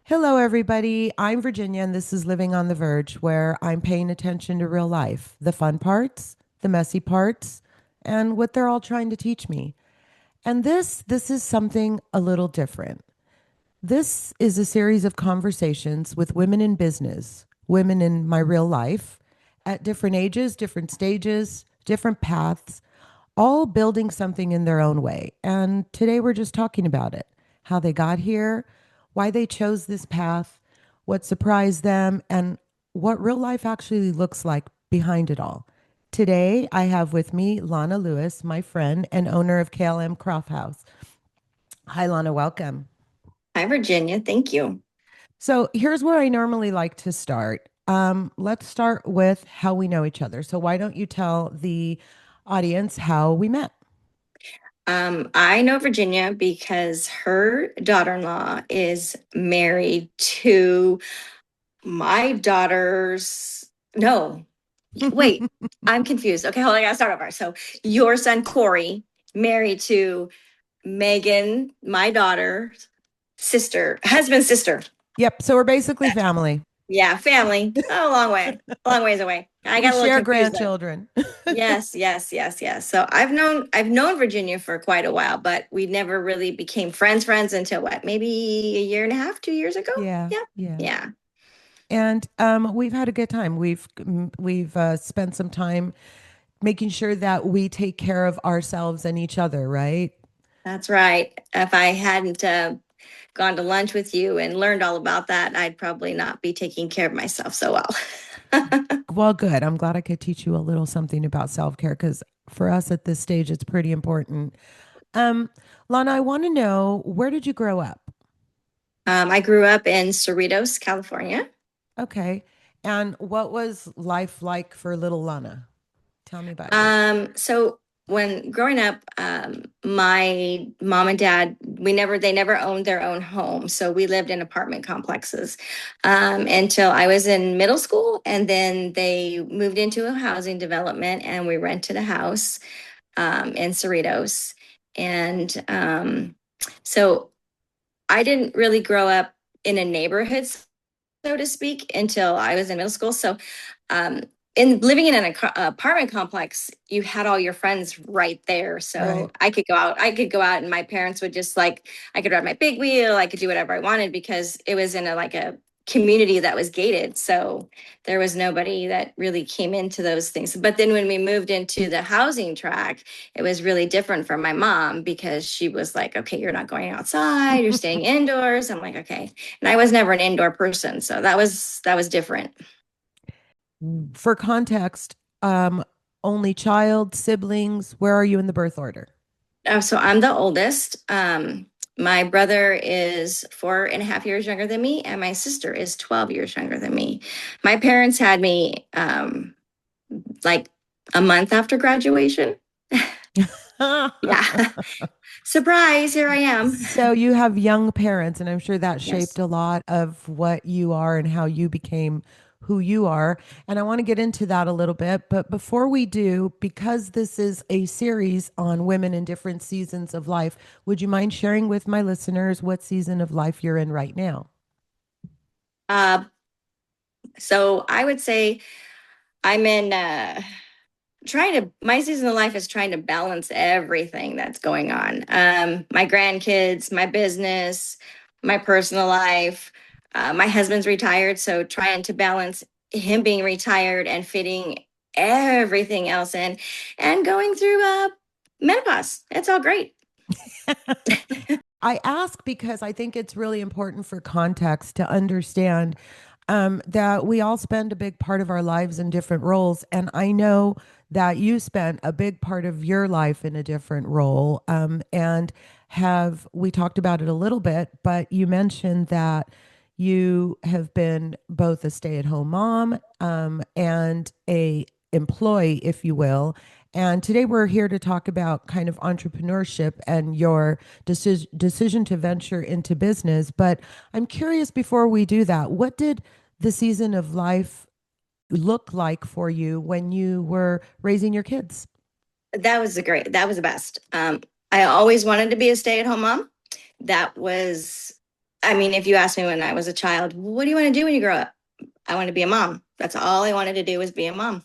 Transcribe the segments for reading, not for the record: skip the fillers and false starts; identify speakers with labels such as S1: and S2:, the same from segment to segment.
S1: Hello, everybody. I'm Virginia, and this is Living on the Verge, where I'm paying attention to real life, the fun parts, the messy parts, and what they're all trying to teach me. And this is something a little different. This is a series of conversations with women in business, women in my real life, at different ages, different stages, different paths, all building something in their own way. And today we're just talking about it, how they got here, why they chose this path, what surprised them, and what real life actually looks like behind it all. Today, I have with me Lonna Lewis, my friend and owner of KLM Craft House. Hi, Lonna, welcome.
S2: Hi, Virginia. Thank you.
S1: So here's where I normally like to start. Let's start with how we know each other. So why don't you tell the audience how we met?
S2: I know Virginia because her daughter-in-law is married to my daughter's. No, wait, I'm confused. Okay, hold on, I gotta start over. So your son Corey married to Megan, my daughter's sister, husband's sister.
S1: Yep. So we're basically family.
S2: Yeah, family. Oh, a long ways away. I
S1: We
S2: got a little
S1: share
S2: confused there.
S1: grandchildren.
S2: Yes, yes, yes, yes. So I've known Virginia for quite a while, but we never really became friends until what, maybe a year and a half, 2 years ago?
S1: Yeah.
S2: Yeah.
S1: Yeah.
S2: Yeah.
S1: And we've had a good time. We've spent some time making sure that we take care of ourselves and each other, right?
S2: That's right. If I hadn't gone to lunch with you and learned all about that, I'd probably not be taking care of myself so well.
S1: Well, good. I'm glad I could teach you a little something about self-care because for us at this stage, it's pretty important. Um, Lana, I want to know, where did you grow up?
S2: I grew up in Cerritos, California.
S1: Okay. And what was life like for little Lana? Tell me about you.
S2: So when growing up, my mom and dad, they never owned their own home. So we lived in apartment complexes until I was in middle school. And then they moved into a housing development and we rented a house in Cerritos. And so I didn't really grow up in a neighborhood, so to speak, until I was in middle school. So, um, in living in an apartment complex, you had all your friends right there.
S1: Right.
S2: So I could go out. I could go out, and my parents would just like I could ride my big wheel. I could do whatever I wanted because it was in a community that was gated. So there was nobody that really came into those things. But then when we moved into the housing track, it was really different from my mom because she was like, "Okay, you're not going outside. You're staying indoors." I'm like, "Okay." And I was never an indoor person, so that was different.
S1: For context, only child, siblings, where are you in the birth order?
S2: So I'm the oldest. My brother is 4.5 years younger than me, and my sister is 12 years younger than me. My parents had me like a month after graduation. Yeah. Surprise, here I am.
S1: So you have young parents, and I'm sure that shaped
S2: Yes.
S1: a lot of what you are and how you became who you are. And I want to get into that a little bit. But before we do, because this is a series on women in different seasons of life, would you mind sharing with my listeners what season of life you're in right now?
S2: Uh, so I would say I'm in my season of life is trying to balance everything that's going on. My grandkids, my business, my personal life. My husband's retired, so trying to balance him being retired and fitting everything else in and going through menopause. It's all great.
S1: I ask because I think it's really important for context to understand that we all spend a big part of our lives in different roles. And I know that you spent a big part of your life in a different role. And we talked about it a little bit, but you mentioned that you have been both a stay-at-home mom and a employee, if you will. And today we're here to talk about kind of entrepreneurship and your decision to venture into business. But I'm curious before we do that, what did the season of life look like for you when you were raising your kids?
S2: That was the best. I always wanted to be a stay-at-home mom. That was I mean, if you asked me when I was a child, what do you want to do when you grow up? I want to be a mom. That's all I wanted to do was be a mom.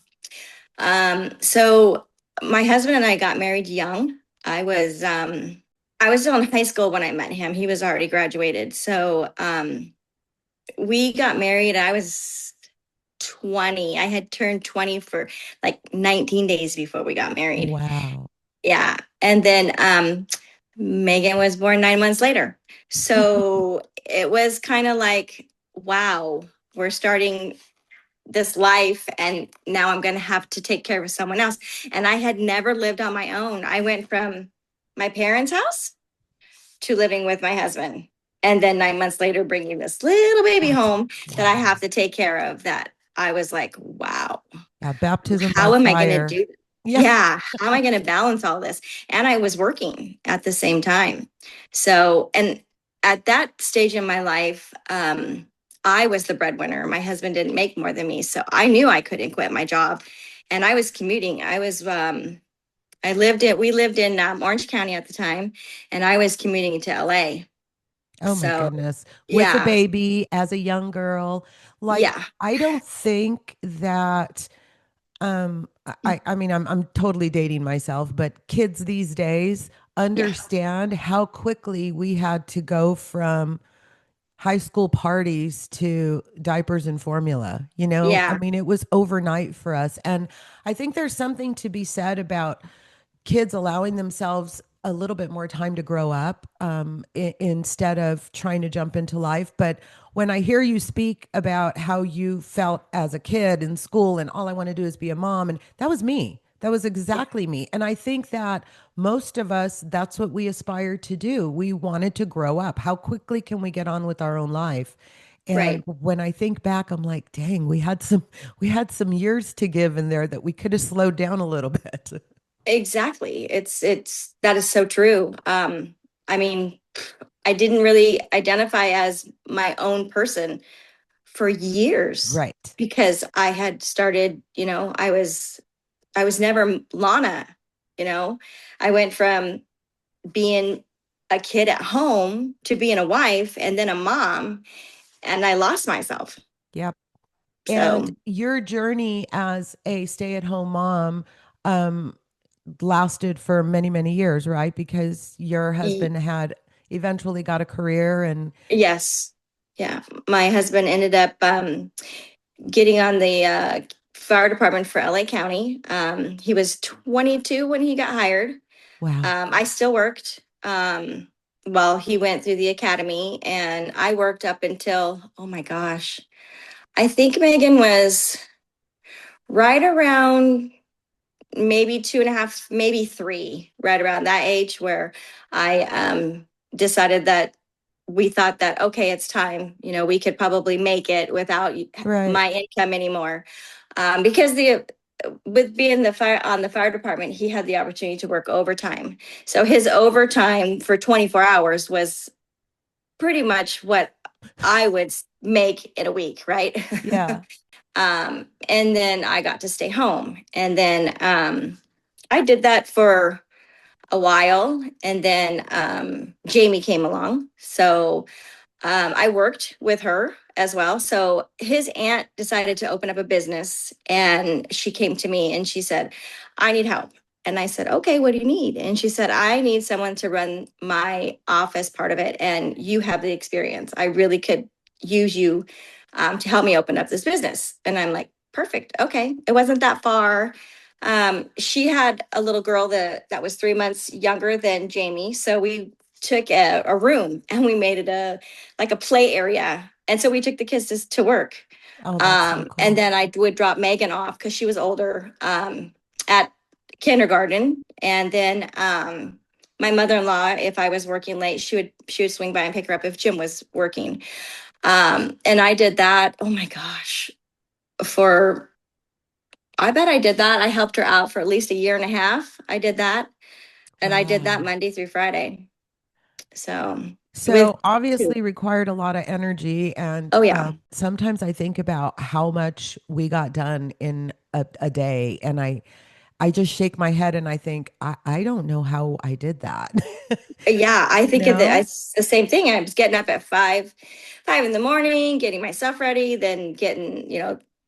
S2: So my husband and I got married young. I was I was still in high school when I met him. He was already graduated. So we got married. I was 20. I had turned 20 for like 19 days before we got married.
S1: Wow.
S2: Yeah. And then Megan was born 9 months later. So it was kind of like, wow, we're starting this life and now I'm going to have to take care of someone else. And I had never lived on my own. I went from my parents' house to living with my husband. And then 9 months later, bringing this little baby
S1: That's
S2: home that I
S1: wow.
S2: have to take care of. That I was like, wow,
S1: Yeah, baptism by
S2: how am I going to
S1: fire.
S2: do?
S1: Yeah.
S2: Yeah, how am I going to balance all this? And I was working at the same time. So, and at that stage in my life, I was the breadwinner. My husband didn't make more than me. So I knew I couldn't quit my job. And I was commuting. We lived in Orange County at the time, and I was commuting to LA.
S1: Oh my
S2: So,
S1: goodness. With a
S2: yeah,
S1: baby as a young girl. Like,
S2: yeah,
S1: I don't think that I mean I'm totally dating myself, but kids these days
S2: yeah,
S1: understand how quickly we had to go from high school parties to diapers and formula. I
S2: yeah,
S1: mean, it was overnight for us. And I think there's something to be said about kids allowing themselves a little bit more time to grow up instead of trying to jump into life. But when I hear you speak about how you felt as a kid in school and all I want to do is be a mom, and that was me. That was
S2: yeah,
S1: exactly me. And I think that most of us, that's what we aspire to do. We wanted to grow up. How quickly can we get on with our own life? And
S2: right.
S1: when I think back, I'm like, dang, we had some years to give in there that we could have slowed down a little bit.
S2: Exactly. It's that is so true. I mean, I didn't really identify as my own person for years
S1: Right.
S2: because I had started, I was never Lana, you know. I went from being a kid at home to being a wife and then a mom, and I lost myself.
S1: Yep. And
S2: So,
S1: your journey as a stay-at-home mom um, lasted for many, many years, right? Because your
S2: y-
S1: husband had eventually got a career and
S2: yes. Yeah. My husband ended up getting on the fire department for LA County. He was 22 when he got hired.
S1: wow.
S2: I still worked while he went through the academy, and I worked up until, oh my gosh, I think Megan was right around maybe 2.5, maybe three, right around that age where I decided that we thought that, okay, it's time, we could probably make it without
S1: Right.
S2: my income anymore. Because with being the fire on the fire department, he had the opportunity to work overtime. So his overtime for 24 hours was pretty much what I would make in a week, right?
S1: Yeah.
S2: And then I got to stay home. And then I did that for a while. And then Jamie came along. So I worked with her as well. So his aunt decided to open up a business, and she came to me and she said, I need help. And I said, okay, what do you need? And she said, I need someone to run my office part of it. And you have the experience. I really could use you to help me open up this business. And I'm like, perfect. Okay. It wasn't that far. She had a little girl that was 3 months younger than Jamie. So we took a room and we made it like a play area. And so we took the kids to work.
S1: Oh, that's so
S2: And
S1: cool.
S2: then I would drop Megan off because she was older at kindergarten. And then my mother-in-law, if I was working late, she would swing by and pick her up if Jim was working. And I did that. Oh my gosh, for I bet I did that. I helped her out for at least a year and a half. I did that, and I did that
S1: Wow.
S2: Monday through Friday. So with
S1: So obviously required a lot of energy. And
S2: oh yeah,
S1: sometimes I think about how much we got done in a day. And I just shake my head and I think, I don't know how I did that.
S2: Yeah, I
S1: You
S2: think
S1: know?
S2: it's the same thing. I was getting up at five in the morning, getting myself ready, then getting,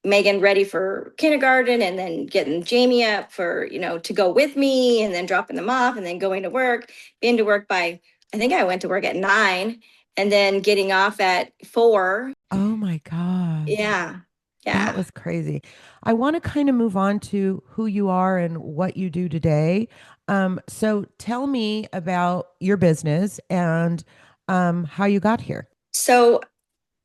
S2: Megan ready for kindergarten, and then getting Jamie up for, to go with me, and then dropping them off, and then going to work, being to work by, I think I went to work at 9, and then getting off at 4.
S1: Oh my gosh.
S2: Yeah.
S1: That
S2: Yeah.
S1: was crazy. I want to kind of move on to who you are and what you do today. So tell me about your business and how you got here.
S2: So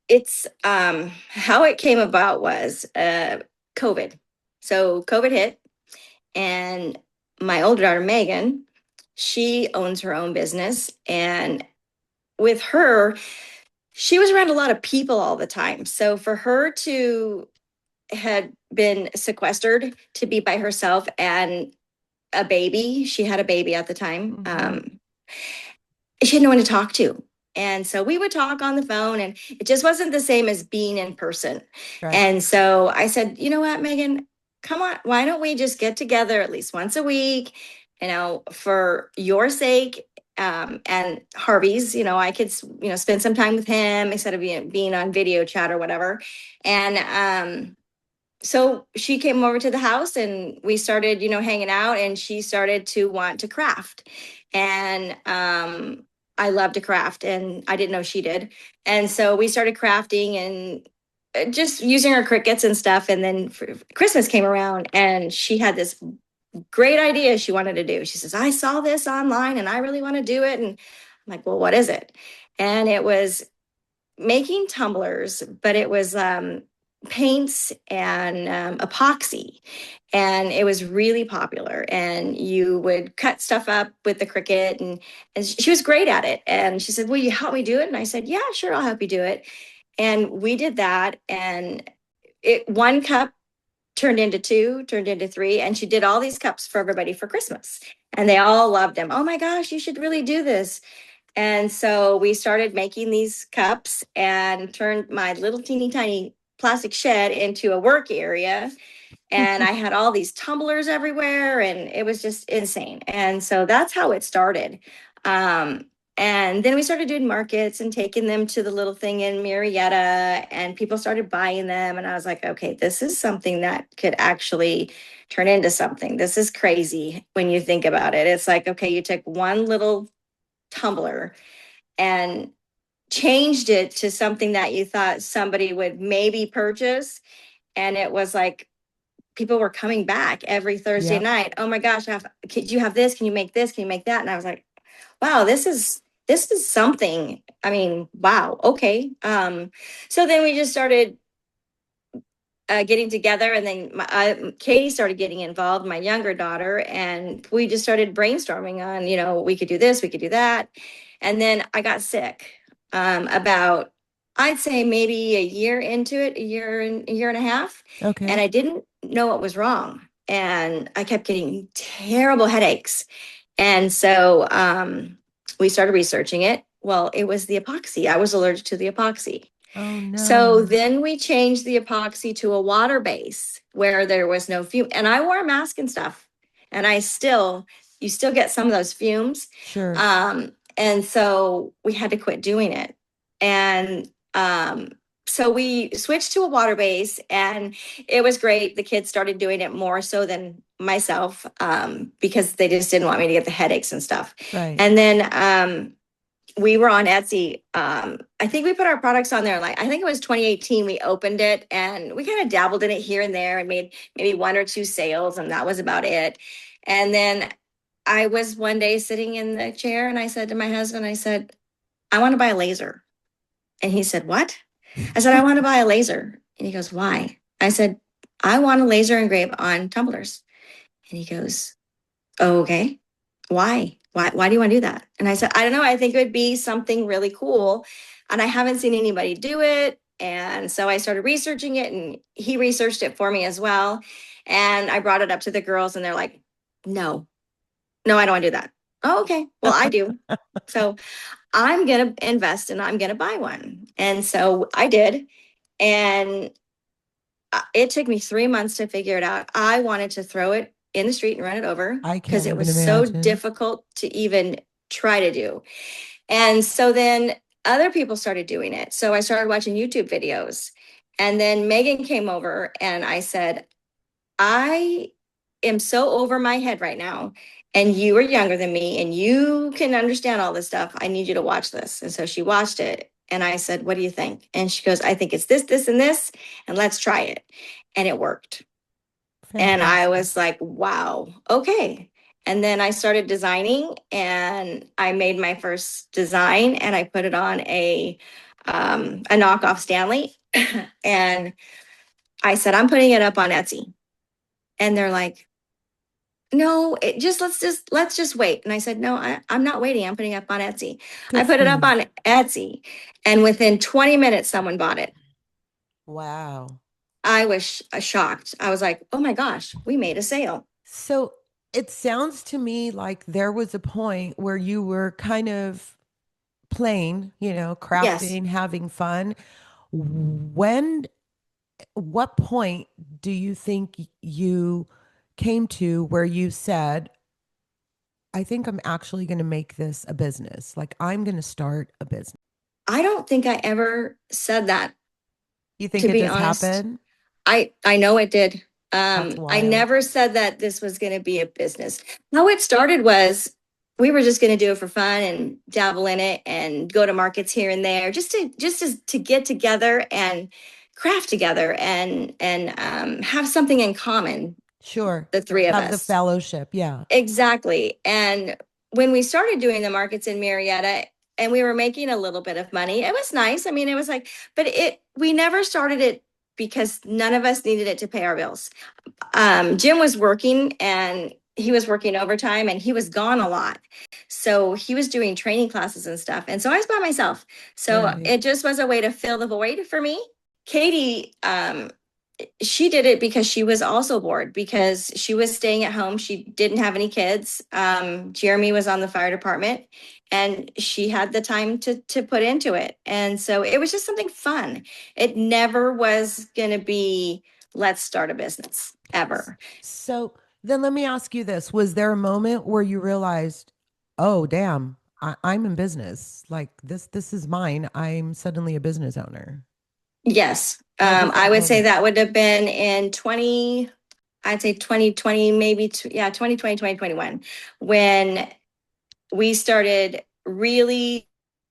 S2: it's how it came about was COVID. So COVID hit, and my older daughter Megan, she owns her own business, and with her, she was around a lot of people all the time. So for her to had been sequestered to be by herself and a baby, she had a baby at the time.
S1: Hmm.
S2: She had no one to talk to. And so we would talk on the phone, and it just wasn't the same as being in person.
S1: Right.
S2: And so I said, you know what, Megan, come on, why don't we just get together at least once a week, for your sake, and Harvey's, I could, spend some time with him instead of being on video chat or whatever. And so she came over to the house, and we started, hanging out, and she started to want to craft. And I love to craft, and I didn't know she did. And so we started crafting and just using our crickets and stuff. And then Christmas came around, and she had this great idea she wanted to do. She says, I saw this online and I really want to do it. And I'm like, well, what is it? And it was making tumblers, but it was paints and epoxy. And it was really popular. And you would cut stuff up with the Cricut, and she was great at it. And she said, will you help me do it? And I said, yeah, sure, I'll help you do it. And we did that. And one cup turned into two, turned into three. And she did all these cups for everybody for Christmas. And they all loved them. Oh my gosh, you should really do this. And so we started making these cups and turned my little teeny tiny plastic shed into a work area. And I had all these tumblers everywhere, and it was just insane. And so that's how it started. Um, and then we started doing markets and taking them to the little thing in Marietta, and people started buying them. And I was like, okay, this is something that could actually turn into something. This is crazy when you think about it. It's like, okay, you took one little tumbler and changed it to something that you thought somebody would maybe purchase. And it was like people were coming back every Thursday
S1: Yep.
S2: night. Oh my gosh, can you have this? Can you make this? Can you make that? And I was like, wow, this is something. I mean, wow, okay. So then we just started getting together, and then Katie started getting involved, my younger daughter, and we just started brainstorming on, we could do this, we could do that. And then I got sick about, I'd say maybe a year into it, a year and a half, and
S1: Okay.
S2: I didn't know what was wrong, and I kept getting terrible headaches. And so we started researching it. Well, it was the epoxy. I was allergic to the epoxy.
S1: Oh
S2: So
S1: no.
S2: then we changed the epoxy to a water base where there was no fume. And I wore a mask and stuff. And you still get some of those fumes.
S1: Sure.
S2: And so we had to quit doing it. And so we switched to a water base, and it was great. The kids started doing it more so than myself, because they just didn't want me to get the headaches and stuff.
S1: Right.
S2: And then we were on Etsy. I think we put our products on there. Like, I think it was 2018. We opened it, and we kind of dabbled in it here and there, and made maybe one or two sales, and that was about it. And then I was one day sitting in the chair, and I said to my husband, I said, I want to buy a laser. And he said, what? I said, I want to buy a laser. And he goes, why? I said, I want a laser engrave on tumblers. And he goes, oh, okay. Why? Why do you want to do that? And I said, I don't know. I think it would be something really cool. And I haven't seen anybody do it. And so I started researching it, and he researched it for me as well. And I brought it up to the girls, and they're like, no, no, I don't want to do that. Oh, okay. Well, I do. So I'm going to invest and I'm going to buy one. And so I did. And it took me 3 months to figure it out. I wanted to throw it in the street and run it over
S1: I
S2: because
S1: can't
S2: it
S1: even
S2: was so
S1: imagine.
S2: difficult to even try to do. And so then other people started doing it. So I started watching YouTube videos. And then Megan came over and I said, I am so over my head right now. And you are younger than me and you can understand all this stuff. I need you to watch this. And so she watched it. And I said, what do you think? And she goes, I think it's this, this, and this. And let's try it. And it worked. And I
S1: Fantastic.
S2: was like, wow, okay. And then I started designing and I made my first design and I put it on a knockoff Stanley. And I said, I'm putting it up on Etsy. And they're like, no, it just let's just wait. And I said, no, I'm not waiting. I'm putting it up on Etsy. I
S1: Good
S2: put
S1: for
S2: it up
S1: you.
S2: on Etsy, and within 20 minutes, someone bought it.
S1: Wow.
S2: I was shocked. I was like, oh my gosh, we made a sale.
S1: So it sounds to me like there was a point where you were kind of playing,
S2: Yes.
S1: crafting, having fun. When, what point do you think you came to where you said, I think I'm actually going to make this a business? Like, I'm going to start a business.
S2: I don't think I ever said that,
S1: You think
S2: to
S1: it
S2: be
S1: just
S2: honest.
S1: happened?
S2: I know it did.
S1: That's
S2: I
S1: wild.
S2: never said that this was going to be a business. How it started was we were just going to do it for fun and dabble in it and go to markets here and there, just to get together and craft together and have something in common,
S1: Sure.
S2: the three of
S1: Have the
S2: us.
S1: fellowship. Yeah.
S2: Exactly. And when we started doing the markets in Marietta and we were making a little bit of money, it was nice. I mean, it was like, but we never started it because none of us needed it to pay our bills. Jim was working and he was working overtime and he was gone a lot. So he was doing training classes and stuff. And so I was by myself. So
S1: Right.
S2: it just was a way to fill the void for me. Katie, she did it because she was also bored because she was staying at home. She didn't have any kids. Jeremy was on the fire department and she had the time to put into it. And so it was just something fun. It never was going to be, let's start a business ever.
S1: So then let me ask you this. Was there a moment where you realized, oh, damn, I'm in business. Like this is mine. I'm suddenly a business owner.
S2: Yes.
S1: What was
S2: I
S1: that
S2: would say
S1: moment?
S2: that would have been in 20, I'd say 2020, maybe, yeah, 2020, 2021, when we started really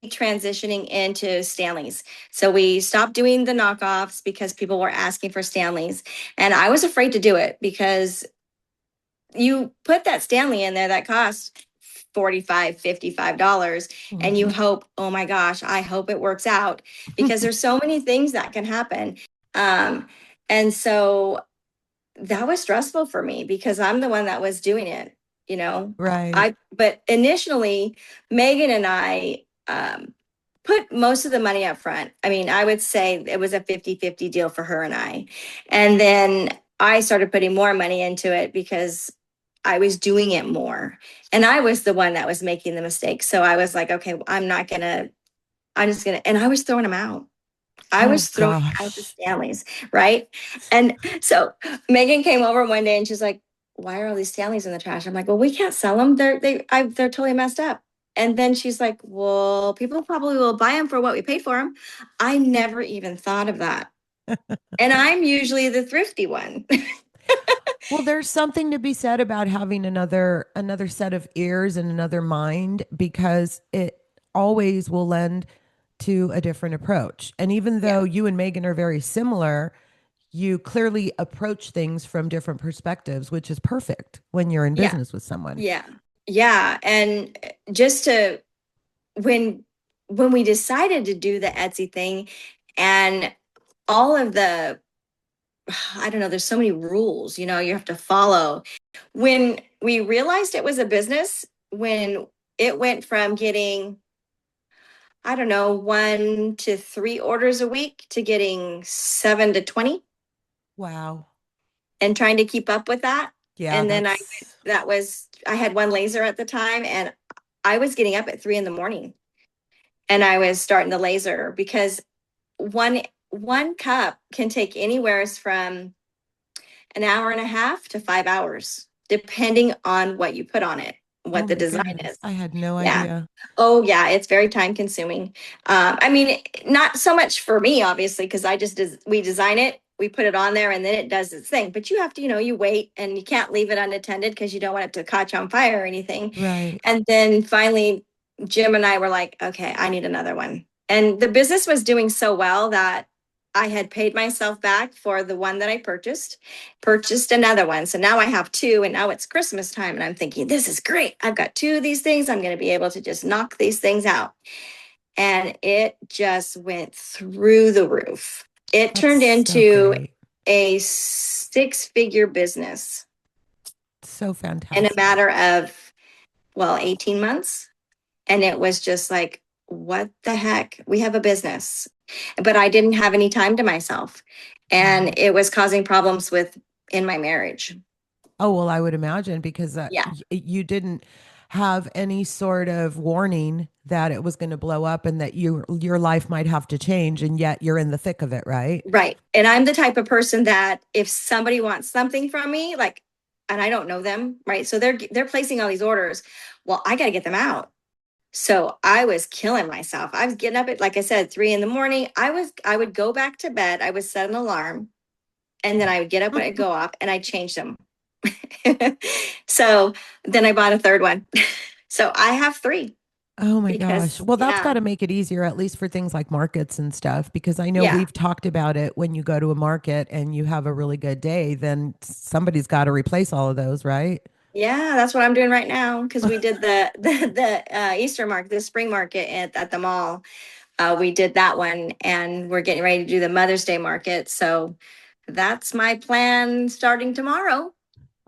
S2: transitioning into Stanleys. So we stopped doing the knockoffs because people were asking for Stanleys. And I was afraid to do it because you put that Stanley in there that costs 45, $55, and you
S1: Mhm.
S2: hope, oh my gosh, I hope it works out because there's so many things that can happen. Um, and so that was stressful for me because I'm the one that was doing it, you know.
S1: Right.
S2: But initially Megan and I put most of the money up front. I mean, I would say it was a 50-50 deal for her and I. And then I started putting more money into it because I was doing it more. And I was the one that was making the mistakes. So I was like, okay, I'm just gonna, and I was throwing them out. I
S1: Oh
S2: was throwing out the
S1: gosh.
S2: Stanleys, right? And so Megan came over one day and she's like, "Why are all these Stanleys in the trash?" I'm like, "Well, we can't sell them. They're totally messed up." And then she's like, "Well, people probably will buy them for what we paid for them." I never even thought of that, and I'm usually the thrifty one.
S1: Well, there's something to be said about having another set of ears and another mind because it always will lend to a different approach. And even
S2: Yeah,
S1: though you and Megan are very similar, you clearly approach things from different perspectives, which is perfect when you're in
S2: yeah,
S1: business with someone.
S2: yeah, yeah. And just to when when we decided to do the Etsy thing, and all of the I don't know, there's so many rules, you have to follow. When we realized it was a business, when it went from getting, I don't know, 1 to 3 orders a week to getting 7 to 20
S1: Wow.
S2: and trying to keep up with that.
S1: Yeah,
S2: And then
S1: that's
S2: I had one laser at the time and I was getting up at 3 in the morning and I was starting the laser because one cup can take anywhere from an hour and a half to 5 hours. depending on what you put on it,
S1: Oh
S2: what the
S1: my
S2: design
S1: goodness.
S2: is.
S1: I had no
S2: Yeah.
S1: idea.
S2: Oh, yeah, it's very time consuming. I mean, not so much for me, obviously, because we design it, we put it on there, and then it does its thing. But you have to, you wait, and you can't leave it unattended because you don't want it to catch on fire or anything.
S1: Right.
S2: And then finally, Jim and I were like, okay, I need another one. And the business was doing so well that I had paid myself back for the one that I purchased another one. So now I have two, and now it's Christmas time. And I'm thinking, this is great. I've got two of these things. I'm going to be able to just knock these things out. And it just went through the roof. It
S1: That's
S2: turned
S1: so
S2: into
S1: great.
S2: a six-figure business
S1: So
S2: in a
S1: fantastic.
S2: matter of, well, 18 months. And it was just like, what the heck? We have a business. But I didn't have any time to myself. And
S1: Right.
S2: it was causing problems in my marriage.
S1: Oh, well, I would imagine because
S2: Yeah.
S1: you didn't have any sort of warning that it was going to blow up and that your life might have to change, and yet you're in the thick of it, right?
S2: Right. And I'm the type of person that if somebody wants something from me, like, and I don't know them, right? So they're placing all these orders. Well, I got to get them out. So I was killing myself. I was getting up at, like I said, 3 in the morning. I would go back to bed. I would set an alarm, and then I would get up when it go off, and I change them. So then I bought a third one. So I have three
S1: Oh my gosh.
S2: because,
S1: Well, that's got
S2: yeah,
S1: to make it easier, at least for things like markets and stuff, because I know
S2: yeah,
S1: we've talked about it when you go to a market and you have a really good day, then somebody's got to replace all of those, right?
S2: yeah. That's what I'm doing right now because we did the Easter market, the spring market at the mall. We did that one, and we're getting ready to do the Mother's Day market. So that's my plan starting tomorrow.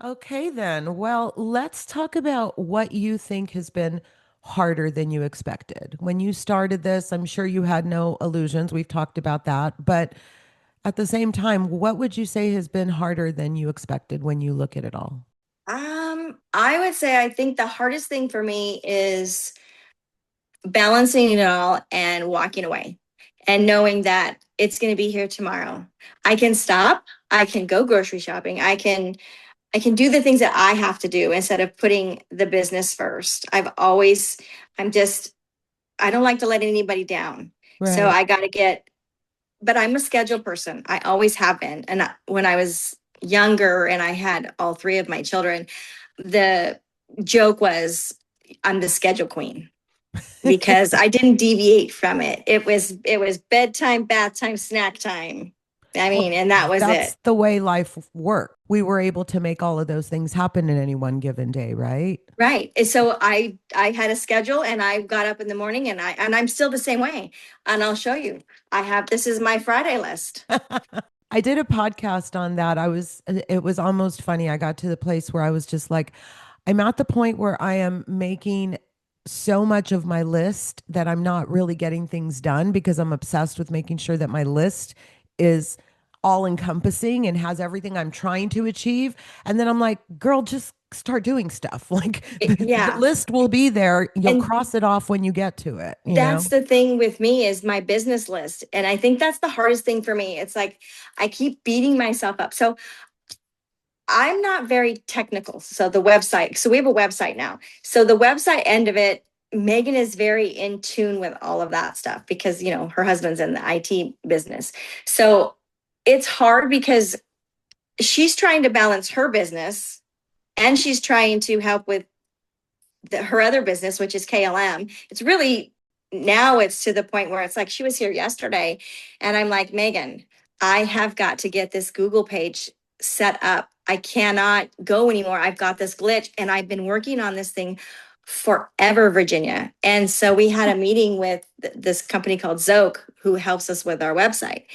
S1: Okay, then. Well, let's talk about what you think has been harder than you expected. When you started this, I'm sure you had no illusions. We've talked about that. But at the same time, what would you say has been harder than you expected when you look at it all?
S2: I would say I think the hardest thing for me is balancing it all and walking away and knowing that it's going to be here tomorrow. I can stop, I can go grocery shopping, I can do the things that I have to do instead of putting the business first. I'm just I don't like to let anybody down. So
S1: Right.
S2: I got to get but I'm a schedule person. I always have been. And when I was younger and I had all three of my children, the joke was I'm the schedule queen because I didn't deviate from it. It was bedtime, bath time, snack time. I mean,
S1: Well,
S2: and that was
S1: that's
S2: it.
S1: the way life worked. We were able to make all of those things happen in any one given day, right?
S2: Right. And so I had a schedule and I got up in the morning and I'm still the same way. And I'll show you. This is my Friday list.
S1: I did a podcast on that. It was almost funny. I got to the place where I was just like, I'm at the point where I am making so much of my list that I'm not really getting things done because I'm obsessed with making sure that my list is all encompassing and has everything I'm trying to achieve. And then I'm like, girl, just start doing stuff. Like the
S2: Yeah.
S1: list will be there. You'll
S2: And
S1: cross it off when you get to it, you
S2: that's
S1: know?
S2: the thing with me is my business list. And I think that's the hardest thing for me. It's like I keep beating myself up. So I'm not very technical. So the website, so we have a website now. So the website end of it, Megan is very in tune with all of that stuff because, her husband's in the IT business. So it's hard because she's trying to balance her business and she's trying to help with her other business, which is KLM. It's really now it's to the point where it's like she was here yesterday, and I'm like, Megan, I have got to get this Google page set up. I cannot go anymore. I've got this glitch, and I've been working on this thing forever, Virginia. And so we had a meeting with this company called Zoke, who helps us with our website.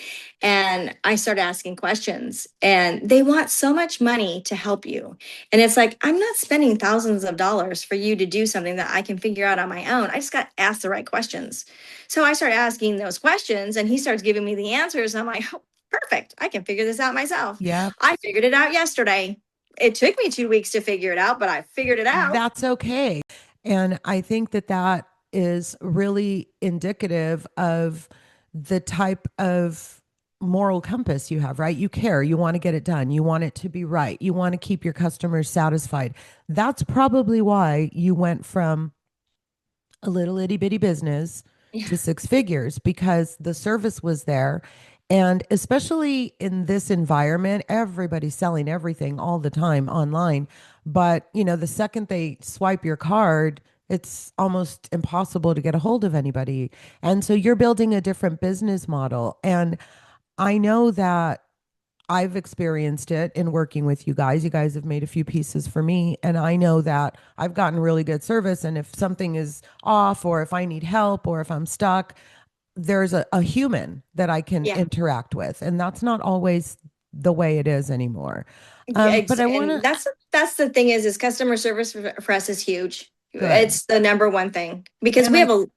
S2: And I started asking questions, and they want so much money to help you. And it's like, I'm not spending thousands of dollars for you to do something that I can figure out on my own. I just got to ask the right questions. So I start asking those questions, and he starts giving me the answers. And I'm like, oh, perfect. I can figure this out myself.
S1: Yeah.
S2: I figured it out yesterday. It took me 2 weeks to figure it out, but I figured it out.
S1: That's okay. And I think that that is really indicative of the type of moral compass you have, right? You care, you want to get it done, you want it to be right, you want to keep your customers satisfied. That's probably why you went from a little itty bitty business
S2: Yeah.
S1: to six figures, because the service was there. And especially in this environment, everybody's selling everything all the time online. But, the second they swipe your card, it's almost impossible to get a hold of anybody. And so you're building a different business model. And I know that I've experienced it in working with you guys. You guys have made a few pieces for me, and I know that I've gotten really good service. And if something is off, or if I need help, or if I'm stuck, there's a human that I can
S2: Yeah.
S1: interact with. And that's not always the way it is anymore. But I want
S2: And
S1: to,
S2: that's the thing is customer service for us is huge.
S1: good.
S2: It's the number one thing because
S1: And
S2: we
S1: I,
S2: have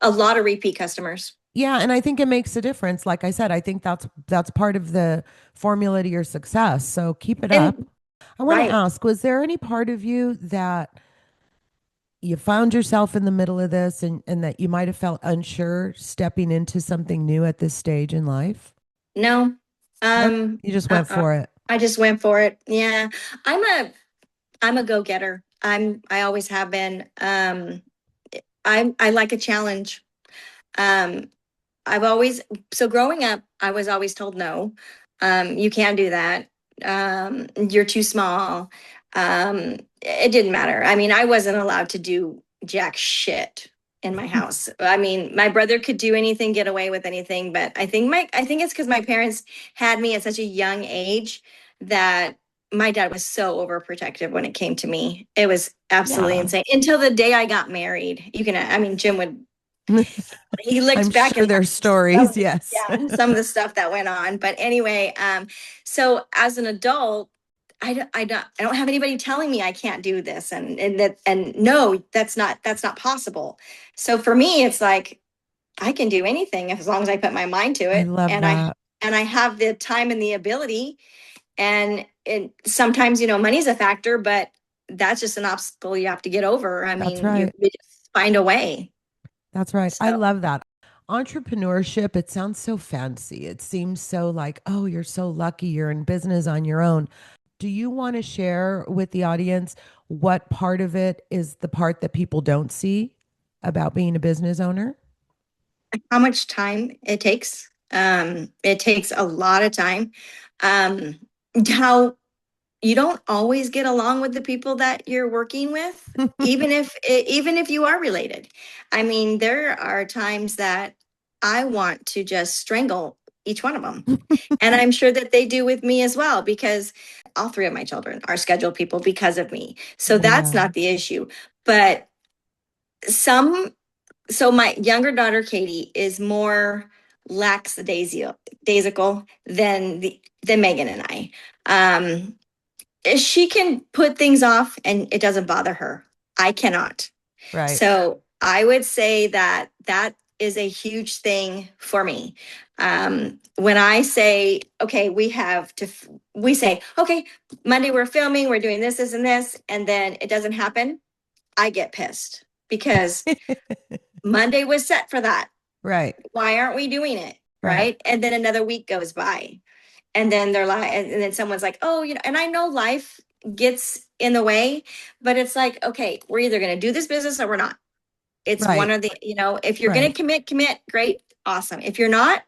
S2: a lot of repeat customers.
S1: yeah, and I think it makes a difference. Like I said, I think that's part of the formula to your success. So keep it up.
S2: And
S1: I want to
S2: right.
S1: ask, was there any part of you that you found yourself in the middle of this, and that you might have felt unsure stepping into something new at this stage in life?
S2: No.
S1: Nope.
S2: Um
S1: You just went
S2: uh-uh.
S1: for it.
S2: I just went for it. Yeah. I'm a I'm a go-getter. I always have been. I like a challenge. Um I've always, so growing up, I was always told no, you can't do that. You're too small. It didn't matter. I mean, I wasn't allowed to do jack shit in my house. I mean, my brother could do anything, get away with anything, but I think it's because my parents had me at such a young age that my dad was so overprotective when it came to me. It was absolutely
S1: Yeah.
S2: insane until the day I got married. I mean, Jim would he looked
S1: I'm
S2: back
S1: sure
S2: and
S1: there's
S2: laughed some of
S1: stories.
S2: the,
S1: Yes.
S2: yeah, some of the stuff that went on. But anyway, so as an adult, I don't have anybody telling me I can't do this and no, that's not possible. So for me, it's like I can do anything as long as I put my mind to
S1: I
S2: it
S1: love that.
S2: and I have the time and the ability. And sometimes, money's a factor, but that's just an obstacle you have to get over. I
S1: That's
S2: mean,
S1: right.
S2: you just find a way.
S1: That's right. I
S2: So
S1: love that. Entrepreneurship, it sounds so fancy. It seems so like, oh, you're so lucky you're in business on your own. Do you want to share with the audience what part of it is the part that people don't see about being a business owner?
S2: how much time it takes. It takes a lot of time. Um, how you don't always get along with the people that you're working with, even if you are related. I mean, there are times that I want to just strangle each one of them. And I'm sure that they do with me as well, because all three of my children are scheduled people because of me. So that's
S1: Yeah,
S2: not the issue. But some so my younger daughter Katie is more lackadaisical than Megan and I. Um, she can put things off and it doesn't bother her. I cannot.
S1: right,
S2: So I would say that that is a huge thing for me. When I say, okay, we say, okay, Monday we're filming, we're doing this, and this, and then it doesn't happen. I get pissed because Monday was set for that.
S1: right,
S2: Why aren't we doing it?
S1: right.
S2: Right. And then another week goes by. And then they're like, and then someone's like, oh, and I know life gets in the way, but it's like, okay, we're either going to do this business or we're not. It's one
S1: Right,
S2: or the, if you're going
S1: right.
S2: to commit, great, awesome. If you're not,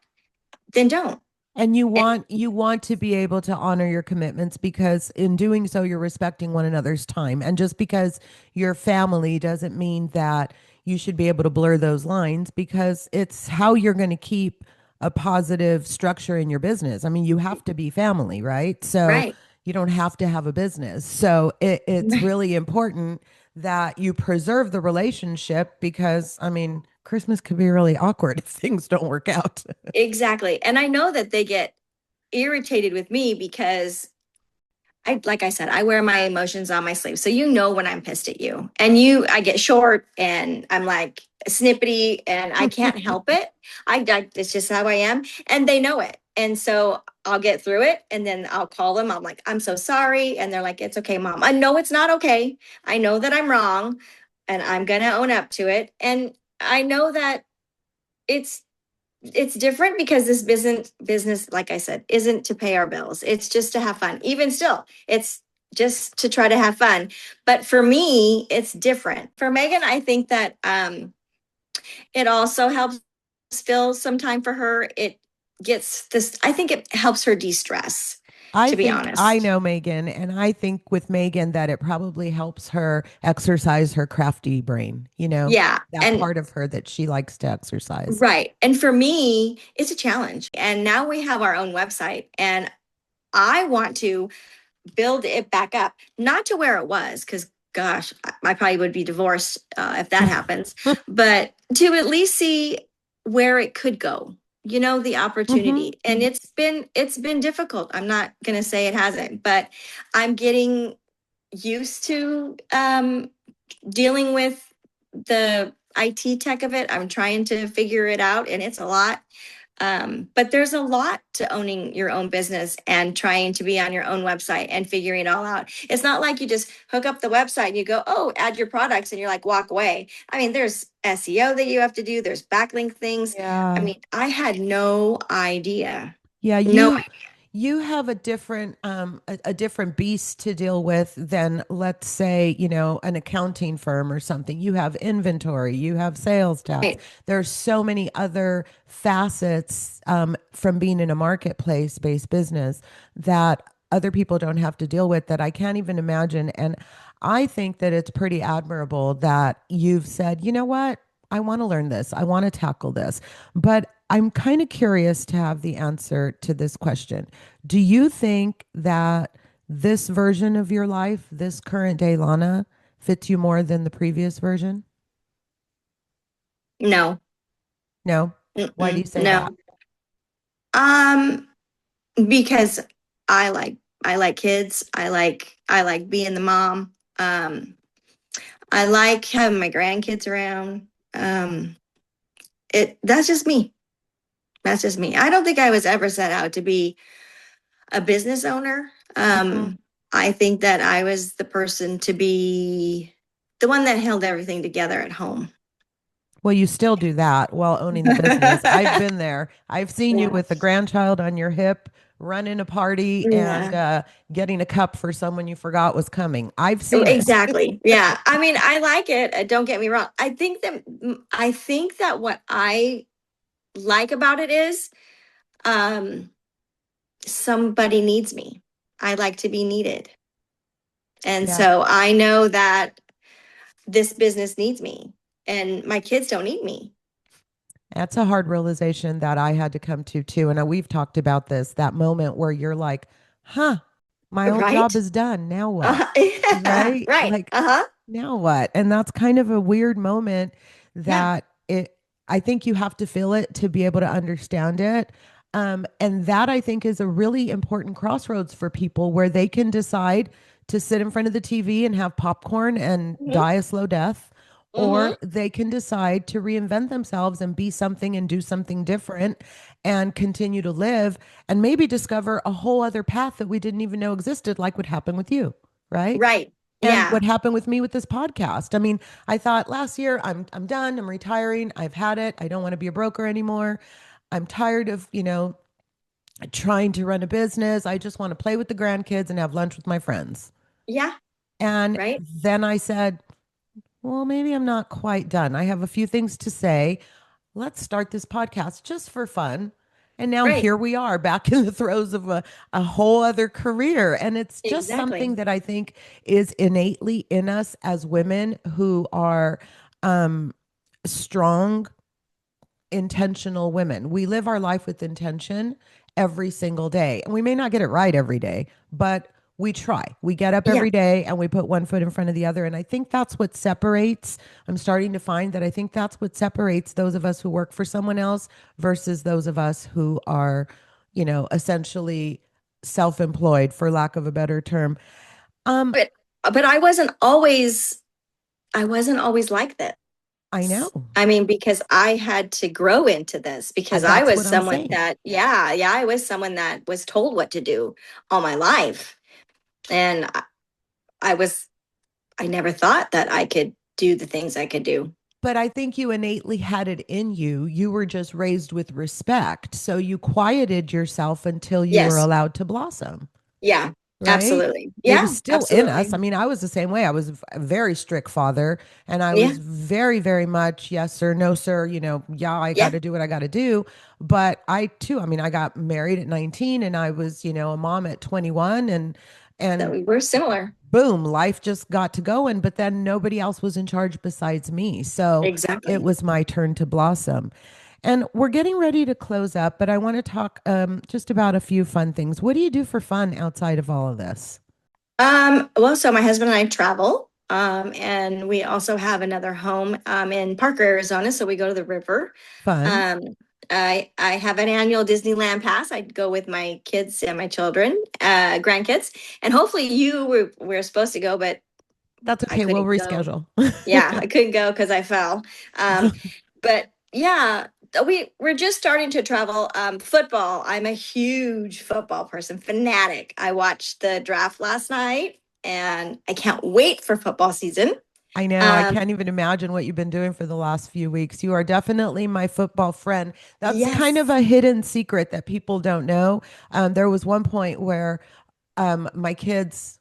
S2: then don't.
S1: And you
S2: And
S1: want you want to be able to honor your commitments, because in doing so you're respecting one another's time. And just because you're family doesn't mean that you should be able to blur those lines, because it's how you're going to keep a positive structure in your business. I mean, you have to be family, right? So
S2: right,
S1: you don't have to have a business. So it's really important that you preserve the relationship, because I mean, Christmas can be really awkward if things don't work out.
S2: exactly. And I know that they get irritated with me because like I said, I wear my emotions on my sleeve. So when I'm pissed at you. And I get short and I'm like snippety and I can't help it. It's just how I am. And they know it. And so I'll get through it and then I'll call them. I'm like, I'm so sorry. And they're like, it's okay, mom. I know it's not okay. I know that I'm wrong and I'm gonna own up to it. And I know that it's it's different because this business, like I said, isn't to pay our bills. It's just to have fun. Even still, it's just to try to have fun. But for me, it's different. For Megan, I think that it also helps fill some time for her. It gets this, I think it helps her de-stress,
S1: I
S2: to be
S1: think I
S2: honest.
S1: know Megan, and I think with Megan that it probably helps her exercise her crafty brain,
S2: Yeah.
S1: that
S2: And
S1: part of her that she likes to exercise.
S2: right. And for me, it's a challenge. And now we have our own website, and I want to build it back up, not to where it was, because gosh, I probably would be divorced if that happens, but to at least see where it could go. The
S1: Hmm.
S2: opportunity, and it's been difficult. I'm not going to say it hasn't, but I'm getting used to dealing with the IT tech of it. I'm trying to figure it out, and it's a lot. But there's a lot to owning your own business and trying to be on your own website and figuring it all out. It's not like you just hook up the website and you go, oh, add your products, and you're like, walk away. I mean, there's SEO that you have to do, there's backlink things. I
S1: Yeah.
S2: mean, I had no idea.
S1: Yeah,
S2: No.
S1: you have a different beast to deal with than, let's say, an accounting firm or something. You have inventory, you have sales tax.
S2: Right.
S1: There's so many other facets from being in a marketplace based business that other people don't have to deal with that I can't even imagine. And I think that it's pretty admirable that you've said, you know what? I want to learn this. I want to tackle this. But I'm kind of curious to have the answer to this question. Do you think that this version of your life, this current day Lana, fits you more than the previous version?
S2: No.
S1: No. Why do you
S2: Mm-mm,
S1: say
S2: no.
S1: that?
S2: Um, because I like I like kids. I like being the mom. I like having my grandkids around. Um, that's just me. That's just me. I don't think I was ever set out to be a business owner.
S1: Mhm.
S2: I think that I was the person to be the one that held everything together at home.
S1: Well, you still do that while owning the business. I've been there. I've seen you
S2: Yeah.
S1: with a grandchild on your hip, running a party and
S2: Yeah.
S1: getting a cup for someone you forgot was coming. I've seen it.
S2: Exactly. Yeah. I mean, I like it. Don't get me wrong. I think that what I like about it is um somebody needs me. I like to be needed. And
S1: Yeah.
S2: so I know that this business needs me, and my kids don't need me.
S1: That's a hard realization that I had to come to too. And we've talked about this, that moment where you're like, huh, my old job
S2: Right?
S1: is done. Now what?
S2: Yeah,
S1: Right?
S2: right.
S1: Like,
S2: Uh-huh.
S1: now what? And that's kind of a weird moment
S2: Yeah.
S1: that I think you have to feel it to be able to understand it. And that I think is a really important crossroads for people where they can decide to sit in front of the TV and have popcorn and
S2: Hmm.
S1: die a slow death,
S2: Hmm.
S1: or they can decide to reinvent themselves and be something and do something different and continue to live and maybe discover a whole other path that we didn't even know existed, like what happened with you, right?
S2: Right.
S1: And
S2: Yeah.
S1: what happened with me with this podcast. I mean, I thought last year I'm done, I'm retiring, I've had it. I don't want to be a broker anymore. I'm tired of, trying to run a business. I just want to play with the grandkids and have lunch with my friends.
S2: Yeah.
S1: And
S2: Right.
S1: then I said, well, maybe I'm not quite done. I have a few things to say. Let's start this podcast just for fun. And now
S2: Right.
S1: here we are back in the throes of a whole other career. And it's just something
S2: Exactly.
S1: that I think is innately in us as women who are um, strong, intentional women. We live our life with intention every single day. And we may not get it right every day, but we try. We get up
S2: Yeah.
S1: every day and we put one foot in front of the other. And I think that's what separates. I'm starting to find that I think that's what separates those of us who work for someone else versus those of us who are, essentially self employed, for lack of a better term. Um,
S2: But I wasn't always like this.
S1: I know.
S2: I mean, because I had to grow into this because I
S1: That's
S2: was
S1: what I'm
S2: someone
S1: saying.
S2: that, yeah, yeah, I was someone that was told what to do all my life. And I was, I never thought that I could do the things I could do.
S1: but I think you innately had it in you. You were just raised with respect. So you quieted yourself until you were
S2: Yes.
S1: allowed to blossom,
S2: Yeah.
S1: right?
S2: Absolutely.
S1: It
S2: Yeah.
S1: was still in us. I
S2: Absolutely.
S1: mean, I was the same way. I was a very strict father, and I
S2: Yeah.
S1: was very, very much yes, sir, no, sir. Yeah, I got
S2: Yeah.
S1: to do what I got to do. But I too, I mean, I got married at 19 and I was, a mom at 21
S2: So
S1: and
S2: we were similar.
S1: boom, life just got to going, but then nobody else was in charge besides me. So it
S2: Exactly.
S1: was my turn to blossom. And we're getting ready to close up, but I want to talk just about a few fun things. What do you do for fun outside of all of this?
S2: Well, so my husband and I travel, and we also have another home in Parker, Arizona. So we go to the river.
S1: Fun.
S2: Um, I have an annual Disneyland pass. I go with my kids and my children, grandkids, and hopefully we're supposed to go, but
S1: That's
S2: I
S1: okay. We'll
S2: couldn't go.
S1: reschedule.
S2: Yeah, I couldn't go because I fell. But yeah, we're just starting to travel. Football. I'm a huge football person, fanatic. I watched the draft last night, and I can't wait for football season.
S1: I know. I
S2: Um,
S1: can't even imagine what you've been doing for the last few weeks. You are definitely my football friend. That's kind of
S2: yes.
S1: a hidden secret that people don't know. There was one point where my kids,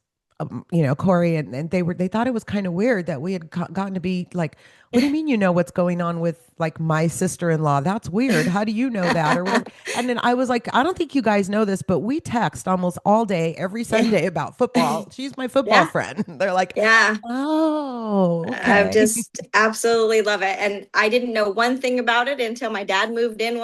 S1: Corey and they thought it was kind of weird that we had gotten to be like, what do you mean you know what's going on with like my sister-in-law? That's weird. How do you know that or whatever? And then I was like, I don't think you guys know this, but we text almost all day, every
S2: Yeah.
S1: Sunday about football. She's my football
S2: Yeah.
S1: friend. They're like,
S2: Yeah.
S1: oh,
S2: I
S1: okay.
S2: just absolutely love it. And I didn't know one thing about it until my dad moved in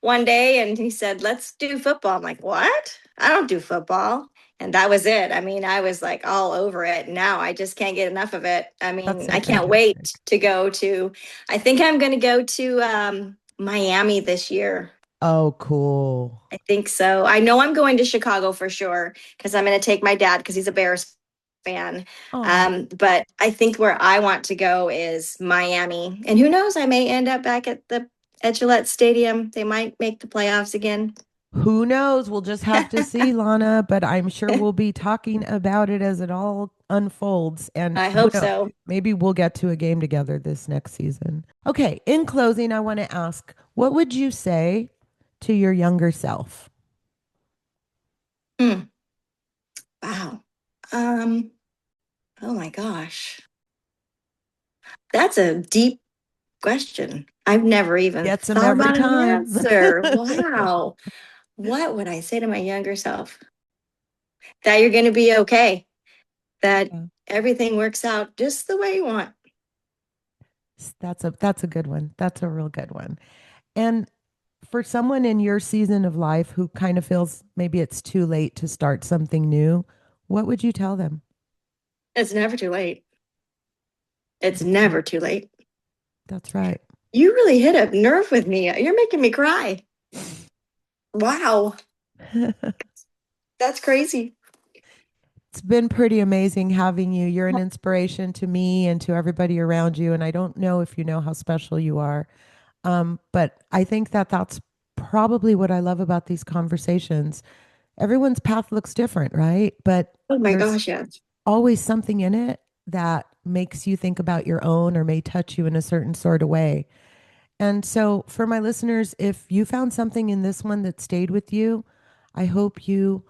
S2: one day and he said, "Let's do football." I'm like, "What? I don't do football." And that was it. I mean, I was like all over it. Now I just can't get enough of it. I
S1: That's
S2: mean,
S1: so
S2: I can't wait
S1: fantastic.
S2: to go to I think I'm going to go to Miami this year.
S1: Oh, cool.
S2: I think so. I know I'm going to Chicago for sure because I'm going to take my dad because he's a Bears fan.
S1: Oh,
S2: But I think where I want to go is Miami. And who knows, I may end up back at the at Gillette Stadium. They might make the playoffs again.
S1: who knows? We'll just have to see, Lana, but I'm sure we'll be talking about it as it all unfolds. And
S2: I
S1: who
S2: hope
S1: knows?
S2: so.
S1: Maybe we'll get to a game together this next season. Okay, in closing, I want to ask, what would you say to your younger self?
S2: Hmm. Wow. Um, oh my gosh. That's a deep question. I've never even
S1: Gets them
S2: thought
S1: every
S2: about an
S1: time.
S2: answer. Wow. What would I say to my younger self? That you're going to be okay, that
S1: Yeah.
S2: everything works out just the way you want.
S1: That's a good one. That's a real good one. And for someone in your season of life who kind of feels maybe it's too late to start something new, what would you tell them?
S2: It's never too late. It's
S1: That's right.
S2: never too late.
S1: That's right.
S2: You really hit a nerve with me. You're making me cry. Wow. That's crazy.
S1: It's been pretty amazing having you. You're an inspiration to me and to everybody around you. And I don't know if you know how special you are. But I think that that's probably what I love about these conversations. Everyone's path looks different, right? But
S2: Oh my
S1: there's
S2: gosh, yes.
S1: always something in it that makes you think about your own or may touch you in a certain sort of way. And so, for my listeners, if you found something in this one that stayed with you, I hope you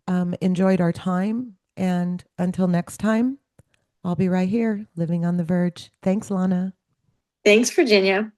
S1: enjoyed our time. And until next time, I'll be right here, living on the verge. Thanks, Lana.
S2: Thanks, Virginia.